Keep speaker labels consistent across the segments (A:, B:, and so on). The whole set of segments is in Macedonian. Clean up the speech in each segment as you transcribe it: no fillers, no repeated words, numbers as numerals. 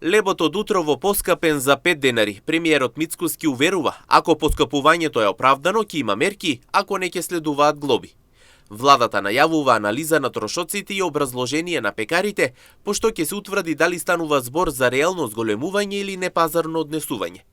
A: Лебот од утрово поскапен за 5 денари. Премиерот Мицкоски уверува, ако поскапувањето е оправдано, ќе има мерки, ако не ќе следуваат глоби. Владата најавува анализа на трошоците и образложение на пекарите, пошто ќе се утврди дали станува збор за реално зголемување или непазарно однесување.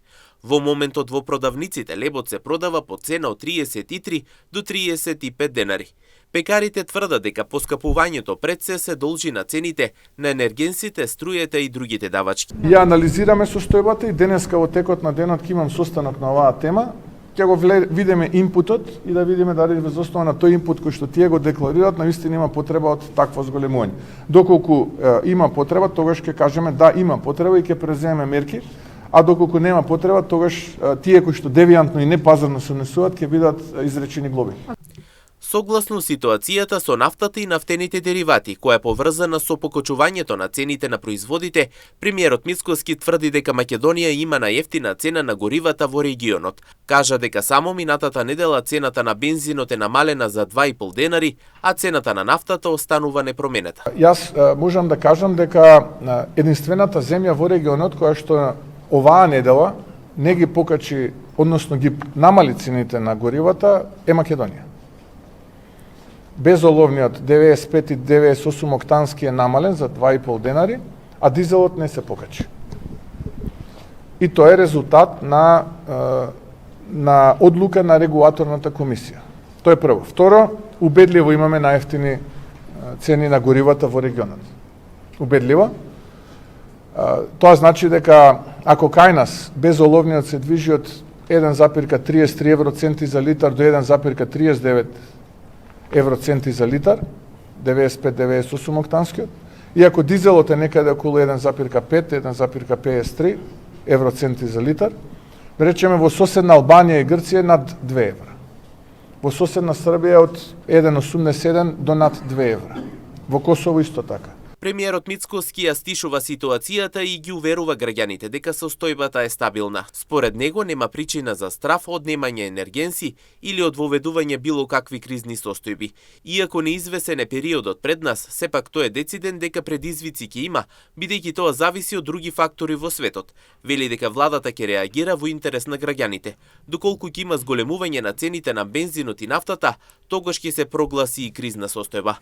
A: Во моментот во продавниците лебот се продава по цена од 33 до 35 денари. Пекарите тврдат дека поскапувањето пред се должи на цените на енергенсите, струјата и другите давачки.
B: Ја анализираме состојбата и денеска во текот на денот ќе имам состанок на оваа тема. Ќе го видиме импутот и да видиме дали врз основа на тој импут кој што тие го декларираат навистина има потреба од такво зголемување. Доколку има потреба, тогаш ќе кажеме да има потреба и ќе преземеме мерки, а доколку нема потреба, тогаш тие кои што девијантно и непазарно се однесуваат ќе бидат изречени глоби.
A: Согласно ситуацијата со нафтата и нафтените деривати, која е поврзана со покочувањето на цените на производите, премиерот Мицкоски тврди дека Македонија има најевтина цена на горивата во регионот. Кажа дека само минатата недела цената на бензинот е намалена за 2,5 денари, а цената на нафтата останува непроменета.
B: Јас можам да кажам дека единствената земја во регионот која што оваа недела не ги покачи, односно ги намали цените на горивата е Македонија. Безоловниот 95 и 98 октански е намален за 2,5 денари, а дизелот не се покачи. И тоа е резултат на одлука на регулаторната комисија. Тоа е прво. Второ, убедливо имаме најевтини цени на горивата во регионот. Убедливо. Тоа значи дека ако кај нас безоловниот се движи од 1,33 евроценти за литар до 1,39 евроценти за литар, 95-98 октанскиот, и ако дизелот е некаде околу 1,5-1,53 евроценти за литар, да речеме во соседна Албанија и Грција над 2 евра. Во соседна Србија од 1,87 до над 2 евра. Во Косово исто така.
A: Премиерот Мицкоски ја стишува ситуацијата и ги уверува граѓаните дека состојбата е стабилна. Според него нема причина за страф, однемање енергенси или од воведување било какви кризни состојби. Иако неизвесен е периодот пред нас, сепак тој е дециден дека предизвици ќе има, бидејќи тоа зависи од други фактори во светот. Вели дека владата ќе реагира во интерес на граѓаните. Доколку ќе има зголемување на цените на бензинот и нафтата, тогаш ќе се прогласи и кризна состојба.